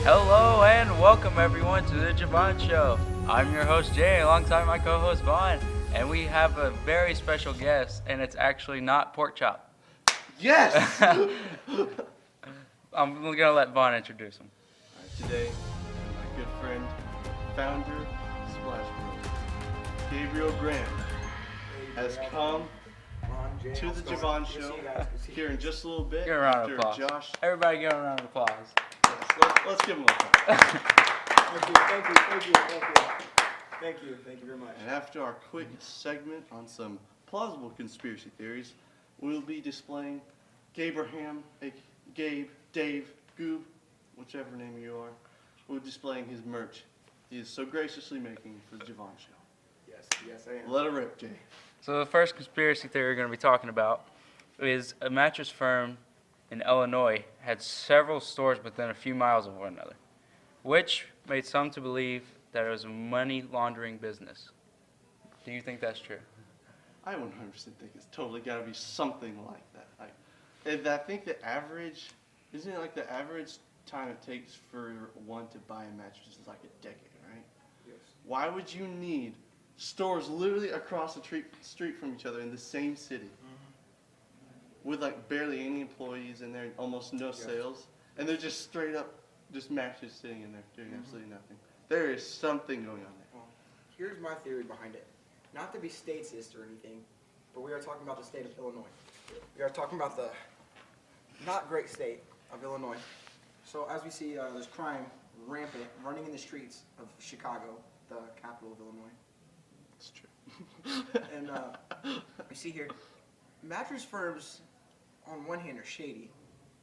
Hello and welcome everyone to the Jevan Show. I'm your host Jay, alongside my co-host Vaughn, and we have a very special guest, and it's actually not pork chop. Yes! I'm gonna let Vaughn introduce him. Today, my good friend, founder of Splash Bros, Gabriel Graham, has come to the Jevan Show here in just a little bit. Give a round of after applause. Josh. Everybody give a round of applause. Yes, let's give him a applause. Thank you very much. And after our quick segment on some plausible conspiracy theories, we'll be displaying Gabraham, Gabe, Dave, Goob, whichever name you are. We're displaying his merch he is so graciously making for the Jevan Show. Yes, I am. Let it rip, Jay. So the first conspiracy theory we're going to be talking about is a mattress firm in Illinois had several stores within a few miles of one another, which made some to believe that it was a money laundering business. Do you think that's true? I 100% think it's totally got to be something like that. And I think the average, isn't it like the average time it takes for one to buy a mattress is like a decade, right? Yes. Why would you need stores literally across the street from each other in the same city with like barely any employees in there and almost no sales, and they're just straight up just mattresses sitting in there doing absolutely nothing? There is something going on there. Well, here's my theory behind it. Not to be statist or anything, but we are talking about the state of Illinois. We are talking about the not great state of Illinois. So as we see, there's crime rampant, running in the streets of Chicago, the capital of Illinois. It's true. And we see here, mattress firms, on one hand, are shady,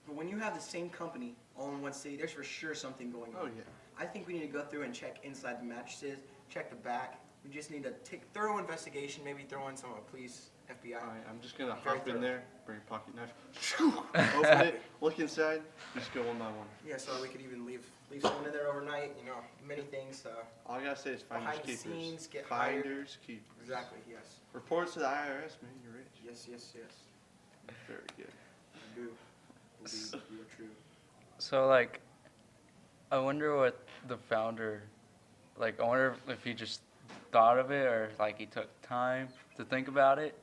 but when you have the same company all in one city, there's for sure something going on. Oh yeah. I think we need to go through and check inside the mattresses, check the back. We just need to take thorough investigation, maybe throw in some police, FBI. All right, I'm just gonna Very hop in thorough. there, bring a pocket knife, open it, look inside, just go one by one. Yeah, so we could even leave someone in there overnight, many things. All I gotta say is finders Behind the keepers. scenes, get hired. Finders keepers. Exactly, yes. Reports to the IRS, man. You're rich. Yes. Very good. I do believe you are true. So, I wonder what the founder, I wonder if he just thought of it or, he took time to think about it.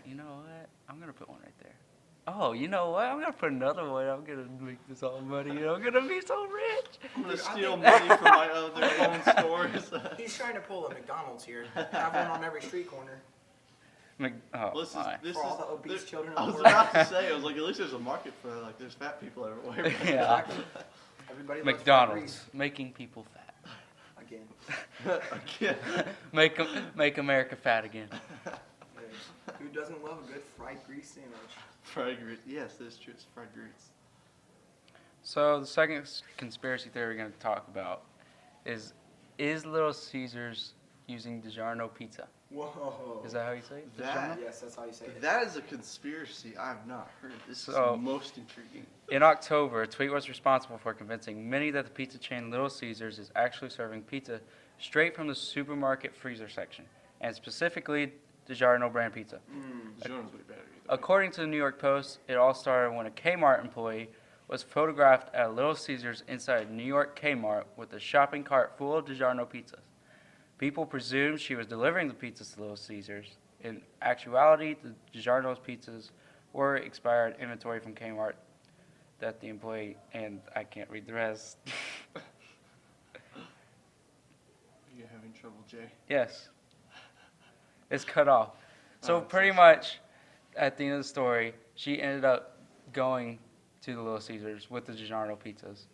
You know what? I'm going to put one right there. Oh, you know what? I'm going to put another one. I'm going to make this all money. I'm going to be so rich. I'm gonna Dude, I steal think- money from my other own stores. He's trying to pull a McDonald's here. Have one on every street corner. Oh, my. This For all is the obese children I in the was world. about to say, I was like, at least there's a market for that. There's fat people everywhere. Yeah. Everybody loves McDonald's, making people fat. Again. Again. Make America fat again. Who doesn't love a good fried grease sandwich? Fried grits. Yes, that's true. It's fried grits. So the second conspiracy theory we're going to talk about is Little Caesars using DiGiorno pizza? Whoa. Is that how you say it? That- DiGiorno? Yes, that's how you say it. That is a conspiracy I've not heard. This So- is most intriguing. In October, a tweet was responsible for convincing many that the pizza chain Little Caesars is actually serving pizza straight from the supermarket freezer section, and specifically DiGiorno brand pizza. DiGiorno's way better. According to the New York Post, it all started when a Kmart employee was photographed at Little Caesars inside a New York Kmart with a shopping cart full of DiGiorno pizzas. People presumed she was delivering the pizzas to Little Caesars. In actuality, the DiGiorno's pizzas were expired inventory from Kmart that the employee, and I can't read the rest. Are you having trouble, Jay? Yes. It's cut off. So Oh, pretty much, at the end of the story, she ended up going to the Little Caesars with the DiGiorno pizzas.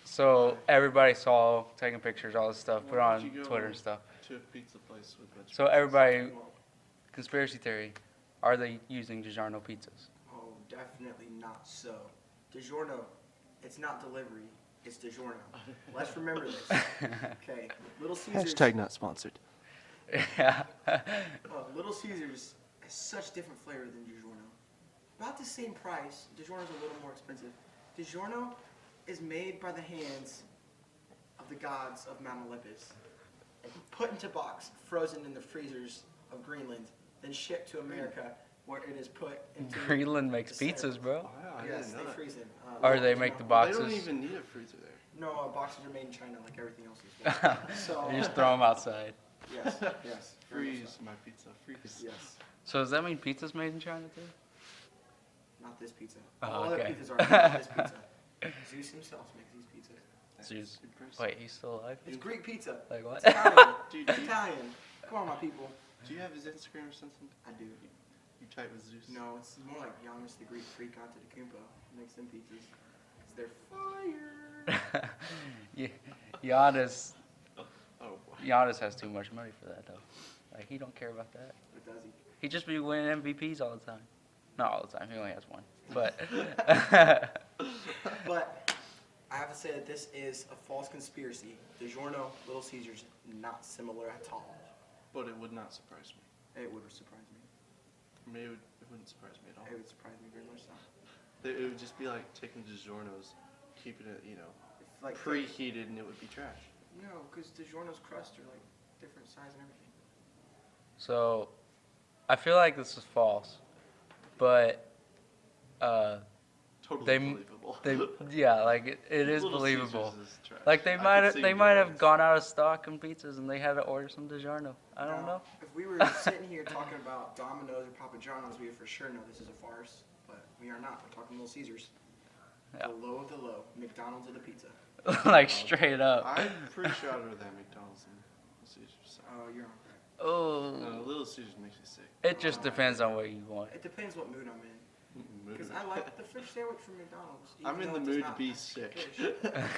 So everybody saw, taking pictures, all this stuff, put Why on don't you go Twitter and stuff. To a pizza place with vegetables. So everybody, conspiracy theory, are they using DiGiorno pizzas? Oh, definitely not so. DiGiorno, it's not delivery, it's DiGiorno. Let's remember this. Okay, Little Caesars. not sponsored. Yeah. Little Caesars has such different flavor than DiGiorno. About the same price. DiGiorno's a little more expensive. DiGiorno is made by the hands of the gods of Mount Olympus, and put into box, frozen in the freezers of Greenland, then shipped to America where it is put into. Greenland makes the center. pizzas, bro. Oh, yeah, I Yes, didn't they know that. freeze them. Or they you make know. the They boxes. don't even need a freezer there. No, boxes are made in China like everything else as well. So You just throw them outside. yes, yes. very much Freeze my pizza. Freeze. so. Yes. So does that mean pizza's made in China too? Not this pizza. Oh, All other okay. pizzas are not this pizza. Zeus himself makes these pizzas. That's Zeus. impressive. Wait, he's still alive? It's Greek pizza. Like what? It's Italian. Dude, It's Italian. Come on, my people. do you have his Instagram or something? I do. You type with Zeus? No, it's more like Giannis the Greek freak onto the Kumpo. Makes them pizzas. 'Cause they're fire. Yeah, Giannis, Oh, boy. Giannis has too much money for that though. Like he don't care about that. But does he? He just be winning MVPs all the time. Not all the time. He only has one. But But I have to say that this is a false conspiracy. DiGiorno, Little Caesars, not similar at all. But it would not surprise me. It would surprise me. I mean, it wouldn't surprise me at all. It would surprise me very much so. It would just be like taking DiGiorno's, keeping it, If, like preheated, and it would be trash. No, because DiGiorno's crust are like different size and everything. so, I feel like this is false. But Totally They- believable. yeah, like it is Little believable. Caesars is trash. Like I could see they you might doing have this. gone out of stock on pizzas and they had to order some DiGiorno. I don't know. If we were sitting here talking about Domino's or Papa John's, we would for sure know this is a farce. But we are not. We're talking Little Caesars. Yeah. The low of the low. McDonald's of the pizza. Like straight up. I'm pretty sure I'd rather have McDonald's than Little Caesars. So. Oh, you're on correct. Oh, Little Caesars makes me sick. it just depends on what you want. It depends what mood I'm in. Mood. Because I like the fish sandwich from McDonald's. even I'm in though the it does mood to not be have sick. fish.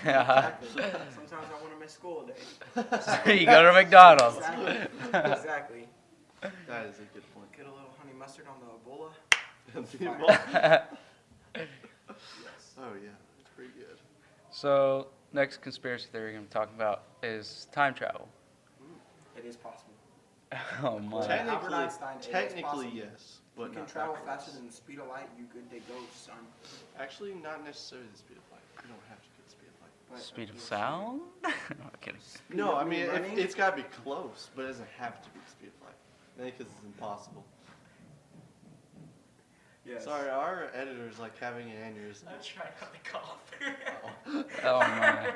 Yeah. Exactly. Sometimes I want to miss school a day. You go to McDonald's. Exactly. Exactly. That is a good point. Get a little honey mustard on the Ebola. Yes. Oh yeah, it's pretty good. So, next conspiracy theory I'm talking about is time travel. It is possible. Oh my. Albert Technically, Einstein, it is technically possible. yes, but You can not travel backwards. faster than the speed of light, you good to go, son. Actually, not necessarily the speed of light. You don't have to get the speed of light. But Speed of yes, sound? No, I'm kidding. speed No, of I mean running? it's got to be close, but it doesn't have to be the speed of light. Mainly because it's impossible. Yes. Sorry, our editor's like having an aneurysm. I'm trying not to cough. Oh man.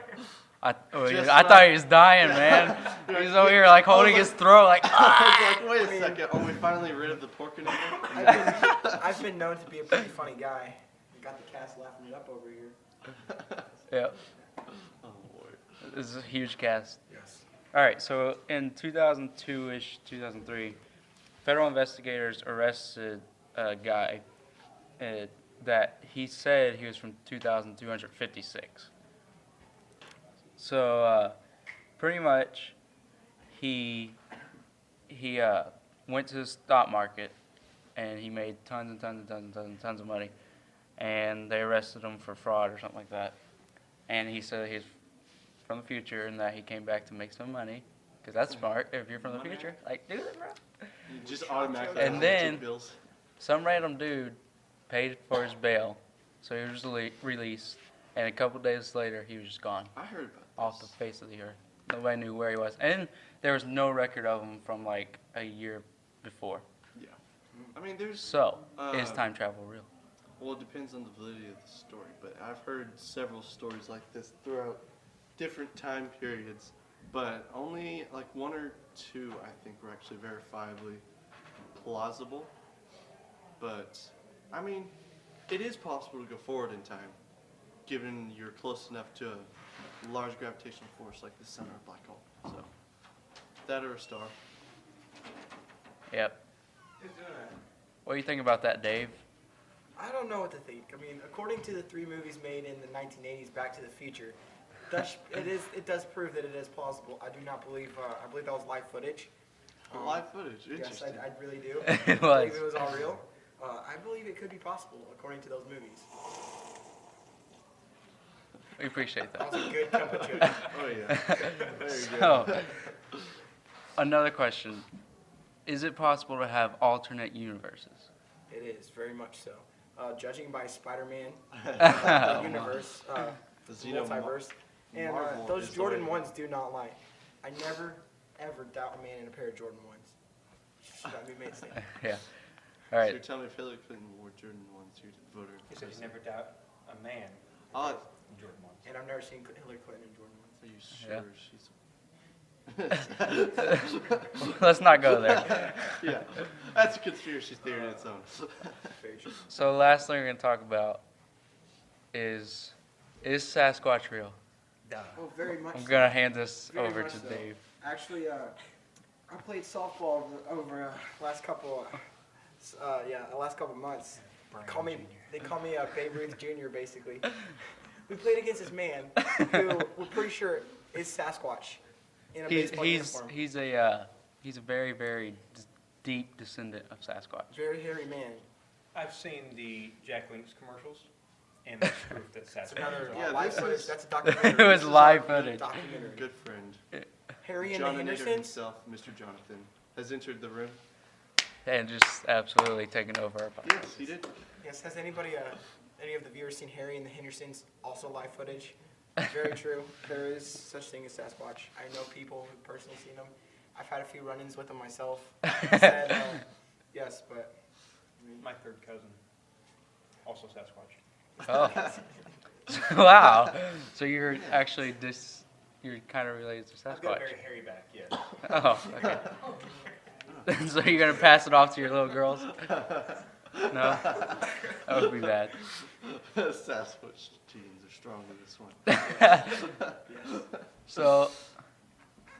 Just I thought he was dying, man. He's over here like holding his throat, like. I was like, wait a second, are we finally rid of the pork and I've been known to be a pretty funny guy. Got the cast laughing it up over here. Yep. Oh boy. This is a huge cast. Yes. All right, so in 2002-ish, 2003, federal investigators arrested a guy that he said he was from 2256. So pretty much, he went to the stock market, and he made tons and tons and tons and tons and tons of money, and they arrested him for fraud or something like that. And he said he's from the future and that he came back to make some money, because that's smart if you're from the future. Like, do it, bro. You just automatically And have then- two bills. Some random dude paid for his bail, so he was released, and a couple days later he was just gone I heard about off the this. face of the earth. Nobody knew where he was, and there was no record of him from like a year before. Yeah. I mean, there's. So, is Uh, time travel real? Well, it depends on the validity of the story, but I've heard several stories like this throughout different time periods, but only like one or two I think were actually verifiably plausible. But I mean, it is possible to go forward in time, given you're close enough to a large gravitational force like the sun or a black hole. So, that or a star. Yep. What do you think about that, Dave? I don't know what to think. I mean, according to the 3 movies made in the 1980s, Back to the Future, it does prove that it is plausible. I do not believe. I believe that was live footage. Live footage, Yes, interesting. I really do. It I was. believe it was all real. I believe it could be possible according to those movies. We appreciate That that. was a good competition. Oh yeah. Very good. So, another question. Is it possible to have alternate universes? It is, very much so. Judging by Spider-Man, Oh, the universe, The the multiverse, and Marvel those is the Jordan way- 1s do not lie. I never, ever doubt a man in a pair of Jordan 1s. Should I be made safe? Yeah. All So right. you're telling me if Hillary Clinton wore Jordan 1s, you'd vote her? He said you never doubt a man. Oh, in Jordan ones. And I've never seen Hillary Clinton in Jordan ones. are you Yeah. sure she's... Let's not go there. Yeah, that's a conspiracy theory in its own. Very true. So last thing we're gonna talk about is Sasquatch real? Duh. Oh, very much. I'm so. gonna hand this Very over much to so. Dave. Actually, I played softball over last couple, last couple months. They call me Babe Ruth Jr. Basically. We played against this man who we're pretty sure is Sasquatch in a baseball uniform. He's a very deep descendant of Sasquatch. Very hairy man. I've seen the Jack Link's commercials, and that's proof that That's Sasquatch another is Yeah, live this footage. is- That's a documentary. It was This is live a footage. Documentary. Good friend, Harry and the Jonathan Hendersons. himself, Mr. Jonathan, has entered the room. And just absolutely taken over our podcast. Yes, he did. Yes. Has anybody, any of the viewers seen Harry and the Hendersons? Also live footage. Very true. There is such thing as Sasquatch. I know people who personally seen them. I've had a few run-ins with them myself. Said, yes, but my third cousin, also Sasquatch. Oh. Wow. So you're actually you're kind of related to I've got a Sasquatch. very hairy back, yes. Oh, okay. So you're gonna pass it off to your little girls? No, that would be bad. Sasquatch genes are strong in this one. So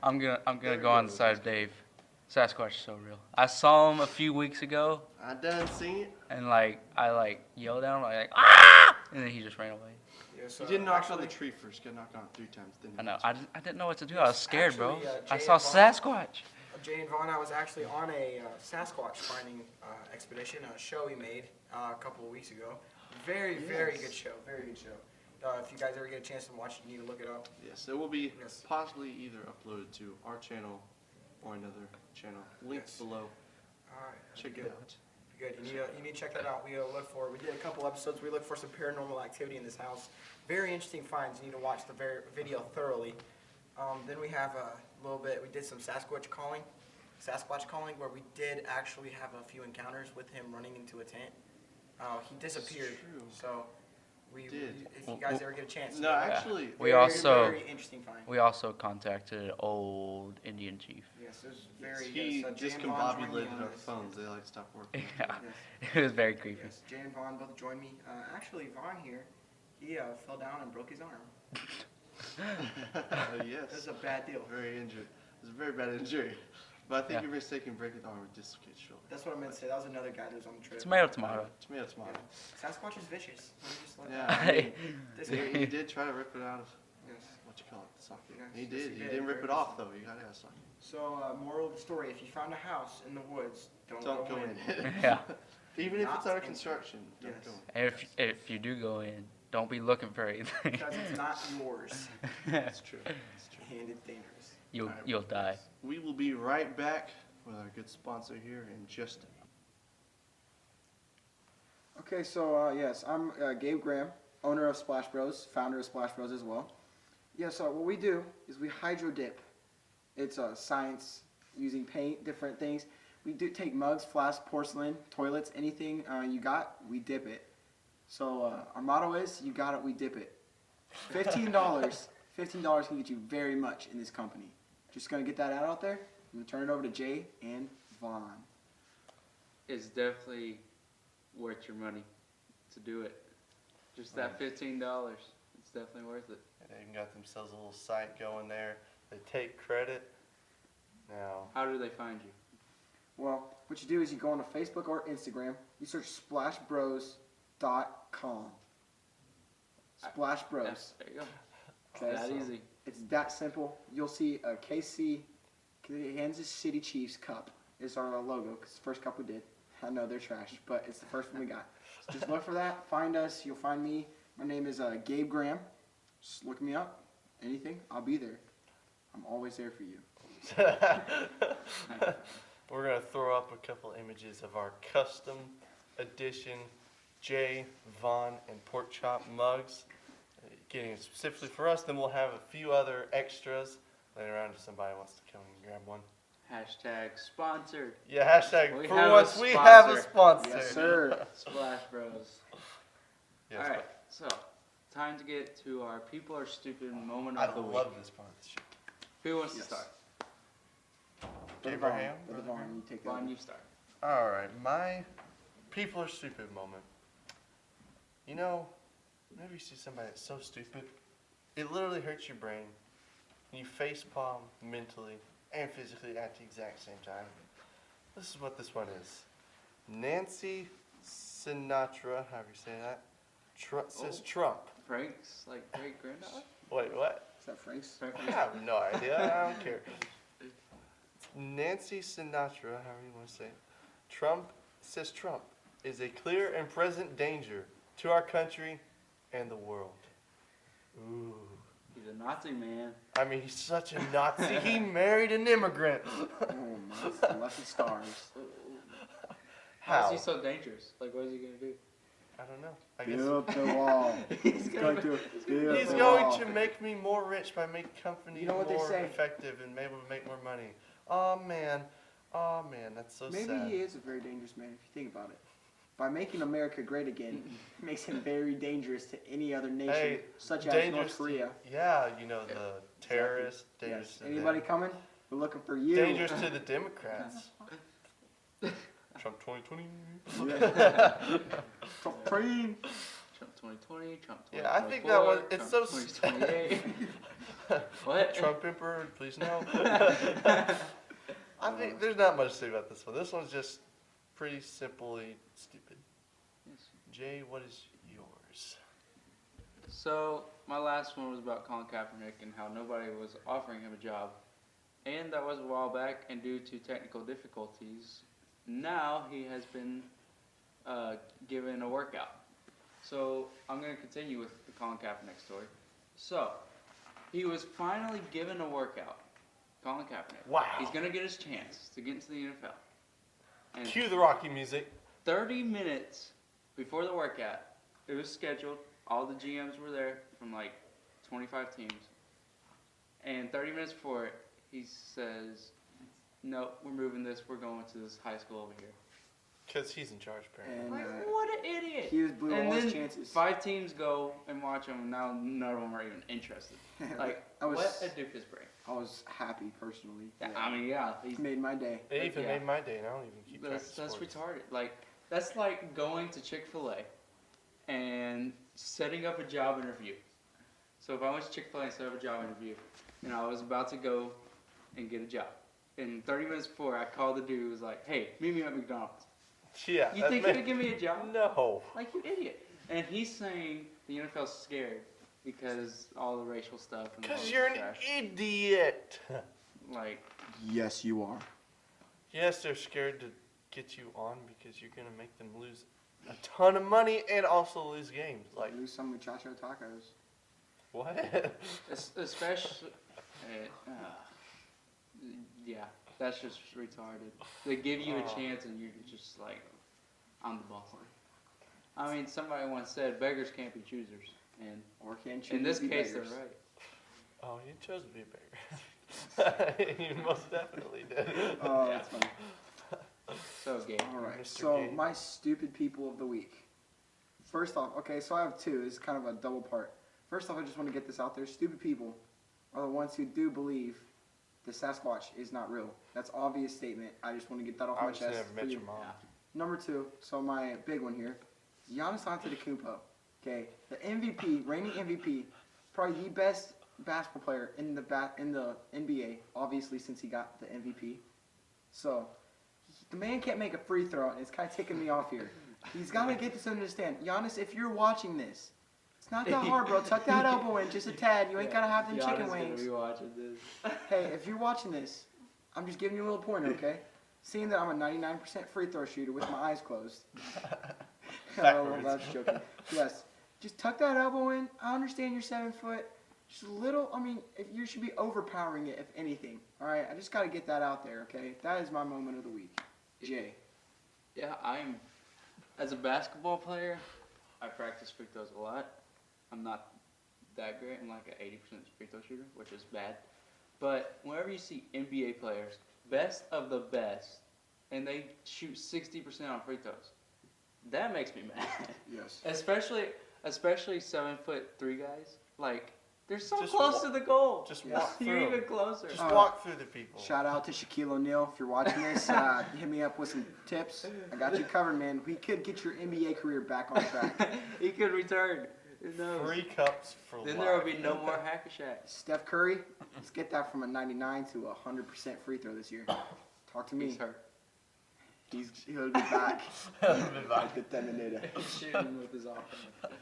I'm gonna go on the side of Dave. Sasquatch is so real. I saw him a few weeks ago, I done seen it. and I yelled at him like ah, and then he just ran away. yes, You didn't knock on the actually- tree first. Got knocked on it 3 times. Didn't I know. you? I didn't know what to do. I was scared, bro. Actually, I Jay saw and Vaughn- Sasquatch. Jay and Vaughn, I was actually on a Sasquatch finding expedition, a show we made a couple of weeks ago. Very Yes. good show. Very good show. If you guys ever get a chance to watch it, you need to look it up. Yes, it will be Yes. possibly either uploaded to our channel or another channel. Links Yes. below. All right. Check good. it out. Good. You need to check that out. We look for. We did a couple episodes. We looked for some paranormal activity in this house. Very interesting finds. You need to watch the video thoroughly. Then we have a little bit. We did some Sasquatch calling, where we did actually have a few encounters with him running into a tent. He disappeared. true. So we Did. if you guys ever get a chance. No, actually, We very, also- very interesting find. We also contacted an old Indian chief. Yes, it was very. he yes, Jay and Vaughn joined me discombobulated on our this. phones. They like stopped working. Yeah, Yes. it was very creepy. Yes, Jay and Vaughn both joined me. Actually, Vaughn here, he fell down and broke his arm. It Yes. was a bad deal. Very injured. It was a very bad injury. But I think Yeah. you're mistaken breaking the arm with dislocated shoulder. That's what I meant to say. That was another guy that was on the trip. Tomato, tomato. Tomato, tomato. Sasquatch is vicious. Let me just let Yeah. that- I mean, This he did try to rip it out of Yes. what you call it, the socket. Yes, He yes, did. he He did. didn't rip Very it off though. You gotta have a socket. So, moral of the story: if you found a house in the woods, don't Go in. Yeah. Even if Not it's under in- construction, don't Yes. go in. And if you do go in, don't be looking for anything. because it's not yours That's true. That's true. and it's dangerous. You'll die. We will be right back with our good sponsor here in just a Okay, so yes, I'm Gabe Graham, owner of Splash Bros, founder of Splash Bros as well. Yeah, so what we do is we hydro dip. It's science using paint, different things. We do take mugs, flasks, porcelain, toilets, anything you got, we dip it. So our motto is, you got it, we dip it. $15, $15 can get you very much in this company. Just gonna get that out there. I'm gonna turn it over to Jay and Vaughn. It's definitely worth your money to do it. Just that $15. It's definitely worth it. They even got themselves a little site going there. They take credit. Now, How do they find you? Well, what you do is you go on to Facebook or Instagram. You search splashbros.com. Splash Bros. There you go. Okay, That so easy. It's that simple. You'll see a Kansas City Chiefs cup. It's our logo because it's the first cup we did. I know they're trash, but it's the first one we got. So just look for that. Find us. You'll find me. My name is Gabe Graham. Just look me up. Anything, I'll be there. I'm always there for you. we're going to throw up a couple images of our custom edition Jay, Vaughn, and Pork Chop mugs. Getting it specifically for us. Then we'll have a few other extras laying around if somebody wants to come and grab one. Hashtag sponsored. Yeah, hashtag We for have a once we have a sponsor. Yes, sir. Splash Bros. Yes, All right, so time to get to our people are stupid moment I of the week. love this sponsorship. Who wants to Yes. start? Brother Abraham? Brother Vaughn, you take that. Vaughn, you start. All right, my people are stupid moment. You know, whenever you see somebody that's so stupid, it literally hurts your brain. You face palm mentally and physically at the exact same time. This is what this one is. Nancy Sinatra, however you say that, says Oh. Trump. Frank's like great granddaughter? Wait, what? Is that Frank's? I have no idea. I don't care. Nancy Sinatra, however you want to say it. Trump is a clear and present danger to our country and the world. Ooh. He's a Nazi man. I mean, he's such a Nazi. He married an immigrant. Oh my, lucky stars. How How? is he so dangerous? Like, what is he gonna do? I don't know. I Build guess the wall. He's going to build he's the going wall. to make me more rich by making companies You know what they more say? effective and able to make more money. Oh man, that's so Maybe sad. he is a very dangerous man if you think about it. By making America great again, makes him very dangerous to any other nation, Hey, such as dangerous North Korea. Yeah, you know, the terrorists, dangerous Yes. to Anybody them. coming? We're looking for you. Dangerous to the Democrats. Trump 2020. Trump train. Trump 2020, Trump 2024. Yeah, I think that was- it's Trump so 2028. What? Trump Emperor, please no. I think there's not much to say about this one. This one's just pretty simply stupid. Yes. Jay, what is yours? So, my last one was about Colin Kaepernick and how nobody was offering him a job. And that was a while back, and due to technical difficulties, now he has been given a workout. So, I'm going to continue with the Colin Kaepernick story. So, he was finally given a workout. Colin Kaepernick. Wow. He's going to get his chance to get into the NFL. And Cue the Rocky music. 30 minutes before the workout, it was scheduled. All the GMs were there from like 25 teams. And 30 minutes before it, he says, "No, we're moving this. We're going to this high school over here." Because he's in charge, apparently. And Like, what an idiot! he was blew And all his then chances. 5 teams go and watch him, and now none of them are even interested. Like, I was, what a doofus brain. I was happy personally. Yeah, I mean, yeah, He's made my day. It even Yeah. made my day, and I don't even keep track of that's sports. retarded. Like, that's like going to Chick-fil-A and setting up a job interview. So if I went to Chick-fil-A and set up a job interview, and I was about to go and get a job, and 30 minutes before, I called the dude who was like, "Hey, meet me at McDonald's." Yeah. You that think made- he'd give me a job? No. Like, you idiot. And he's saying the NFL's scared because all the racial stuff. And all Because this you're an trash. idiot. Like, Yes, you are. Yes, they're scared to get you on because you're going to make them lose a ton of money and also lose games. Like, Lose some muchacho tacos. what? especially, yeah, that's just retarded. They give you a Oh. chance and you're just like, I'm the boss. I mean, somebody once said beggars can't be choosers, and Or can choose in this to be case, beggars. they're right. Oh, you chose to be a beggar. You most definitely did. Oh, Yeah. that's funny. So gay. All right. Mr. So Gay. my stupid people of the week. First off, okay, so I have two. It's kind of a double part. First off, I just want to get this out there. Stupid people are the ones who do believe the Sasquatch is not real. That's an obvious statement. I just want to get that off my Obviously, chest. never for met you. your mom. Yeah. Number two, so my big one here, Giannis Antetokounmpo. Okay, the MVP, reigning MVP, probably the best basketball player in the NBA, obviously since he got the MVP. So the man can't make a free throw, and it's kind of ticking me off here. He's got to get this to understand. Giannis, if you're watching this, it's not that hard, bro. Tuck that elbow in just a tad. You ain't gotta have them chicken Giannis gonna wings. be watching this. Hey, if you're watching this, I'm just giving you a little pointer, okay? Seeing that I'm a 99% free throw shooter with my eyes closed. Oh, Backwards. that's joking. Yes. Just tuck that elbow in. I understand you're 7 foot. Just a little, I mean, if you should be overpowering it, if anything. All right? I just got to get that out there, okay? That is my moment of the week. Jay. Yeah, as a basketball player, I practice free throws a lot. I'm not that great. I'm like an 80% free throw shooter, which is bad. But whenever you see NBA players best of the best, and they shoot 60% on free throws. That makes me mad. Yes. Especially 7'3" guys. Like, they're so Just close to the goal. Just walk You're through. even closer. Just walk through the people. Shout out to Shaquille O'Neal if you're watching this. Hit me up with some tips. I got you covered, man. We could get your NBA career back on track. He could return. Who knows? Free cups for Then life. there will be no more hack a shack. Steph Curry, let's get that from a 99 to a 100% free throw this year. Talk to me. He's hurt. He'll be back. Like the Terminator. He's shooting with his offense.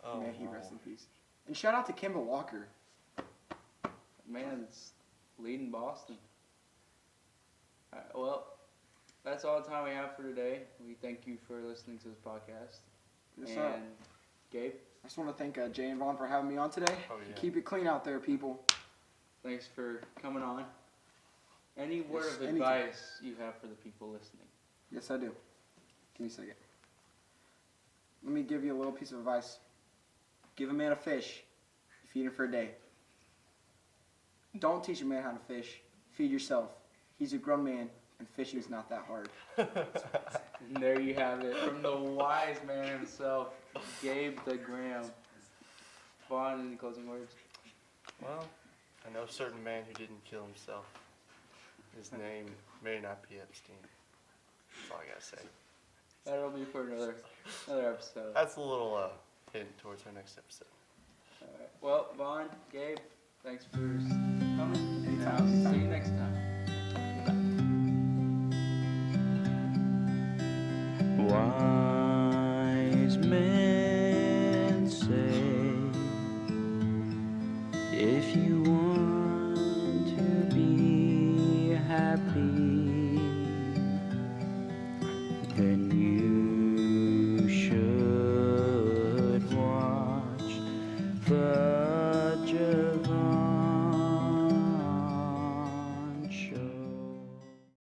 Oh, May he wow. rest in peace. And shout out to Kemba Walker. Man, it's leading Boston. Well, that's all the time we have for today. We thank you for listening to this podcast. Yes, sir. And Gabe, I just want to thank Jay and Vaughn for having me on today. Oh, yeah. Keep it clean out there, people. thanks for coming on. Any word Yes, of anytime. advice you have for the people listening? Yes, I do. Give me a second. Let me give you a little piece of advice. Give a man a fish. You feed him for a day. Don't teach a man how to fish. Feed yourself. He's a grown man, and fishing is not that hard. And there you have it from the wise man himself, Gabe the Graham. Vaughn, any closing words? Well, I know a certain man who didn't kill himself. His name may not be Epstein. That's all I gotta say. That'll be for another episode. That's a little hint towards our next episode. All right. Well, Vaughn, Gabe, thanks for coming. Anytime. And I'll see you next time. Wise men say, if you want to be happy, then you should watch the